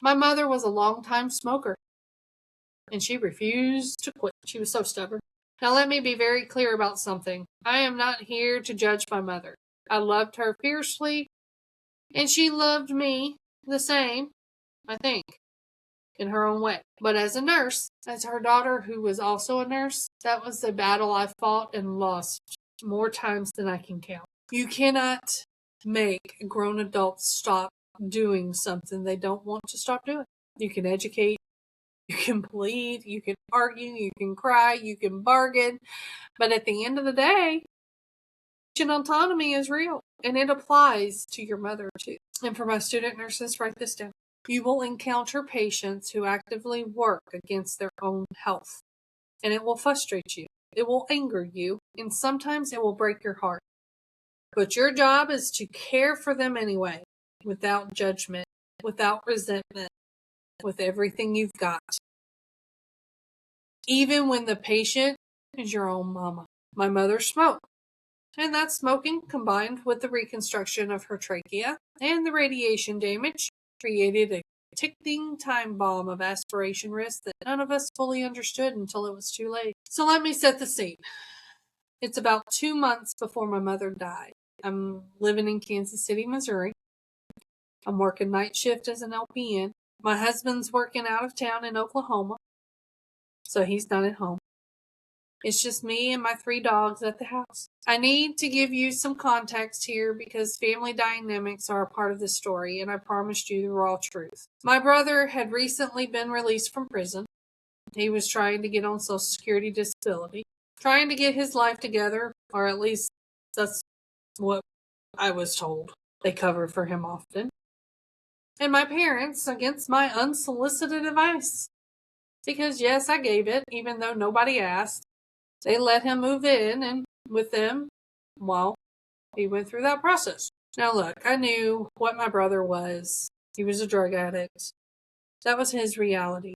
My mother was a long-time smoker, and she refused to quit. She was so stubborn. Now let me be very clear about something. I am not here to judge my mother. I loved her fiercely, and she loved me the same, I think, in her own way. But as a nurse, as her daughter who was also a nurse, that was a battle I fought and lost more times than I can count. You cannot make grown adults stop doing something they don't want to stop doing. You can educate, you can plead, you can argue, you can cry, you can bargain, but at the end of the day, autonomy is real, and it applies to your mother too. And for my student nurses, write this down. You will encounter patients who actively work against their own health, and it will frustrate you. It will anger you, and sometimes it will break your heart. But your job is to care for them anyway, without judgment, without resentment, with everything you've got. Even when the patient is your own mama. My mother smoked, and that smoking, combined with the reconstruction of her trachea and the radiation damage, created a ticking time bomb of aspiration risk that none of us fully understood until it was too late. So let me set the scene. It's about 2 months before my mother died. I'm living in Kansas City, Missouri. I'm working night shift as an LPN. My husband's working out of town in Oklahoma, so he's not at home. It's just me and my 3 dogs at the house. I need to give you some context here because family dynamics are a part of the story, and I promised you the raw truth. My brother had recently been released from prison. He was trying to get on Social Security disability, trying to get his life together, or at least that's what I was told. They covered for him often. And my parents, against my unsolicited advice, because yes, I gave it, even though nobody asked, they let him move in, and with them, well, he went through that process. Now look, I knew what my brother was. He was a drug addict. That was his reality.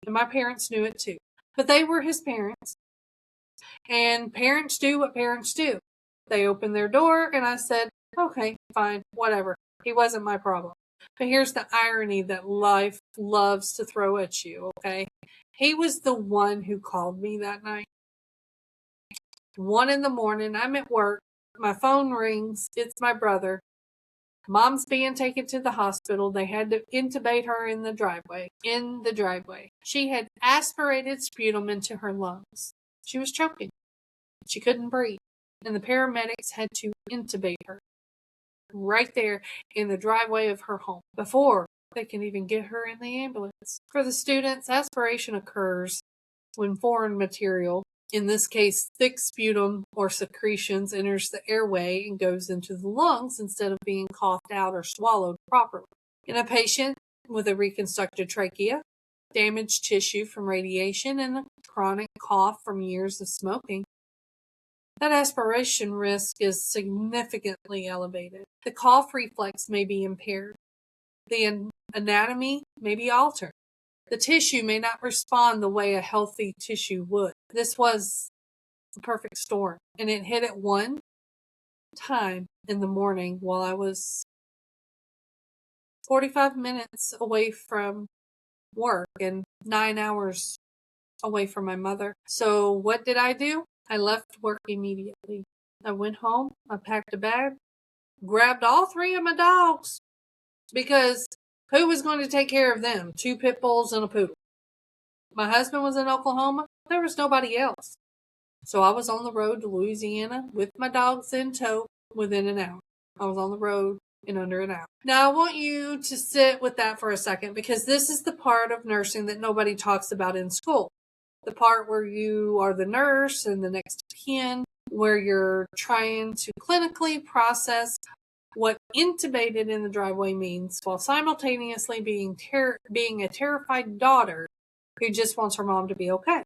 And my parents knew it too. But they were his parents. And parents do what parents do. They opened their door, and I said, okay, fine, whatever. He wasn't my problem. But here's the irony that life loves to throw at you, okay? He was the one who called me that night. 1 a.m, I'm at work. My phone rings. It's my brother. Mom's being taken to the hospital. They had to intubate her in the driveway. She had aspirated sputum into her lungs. She was choking. She couldn't breathe. And the paramedics had to intubate her right there in the driveway of her home before they can even get her in the ambulance. For the students, aspiration occurs when foreign material, in this case thick sputum or secretions, enters the airway and goes into the lungs instead of being coughed out or swallowed properly. In a patient with a reconstructed trachea, damaged tissue from radiation, and a chronic cough from years of smoking, that aspiration risk is significantly elevated. The cough reflex may be impaired. The anatomy may be altered. The tissue may not respond the way a healthy tissue would. This was the perfect storm, and it hit at one time in the morning while I was 45 minutes away from work and 9 hours away from my mother. So what did I do? I left work immediately. I went home, I packed a bag, grabbed all 3 of my dogs, because who was going to take care of them? 2 pit bulls and a poodle. My husband was in Oklahoma. There was nobody else. So I was on the road to Louisiana with my dogs in tow within an hour. I was on the road in under an hour. Now I want you to sit with that for a second, because this is the part of nursing that nobody talks about in school. The part where you are the nurse and the next of kin, where you're trying to clinically process what intubated in the driveway means while simultaneously being a terrified daughter who just wants her mom to be okay.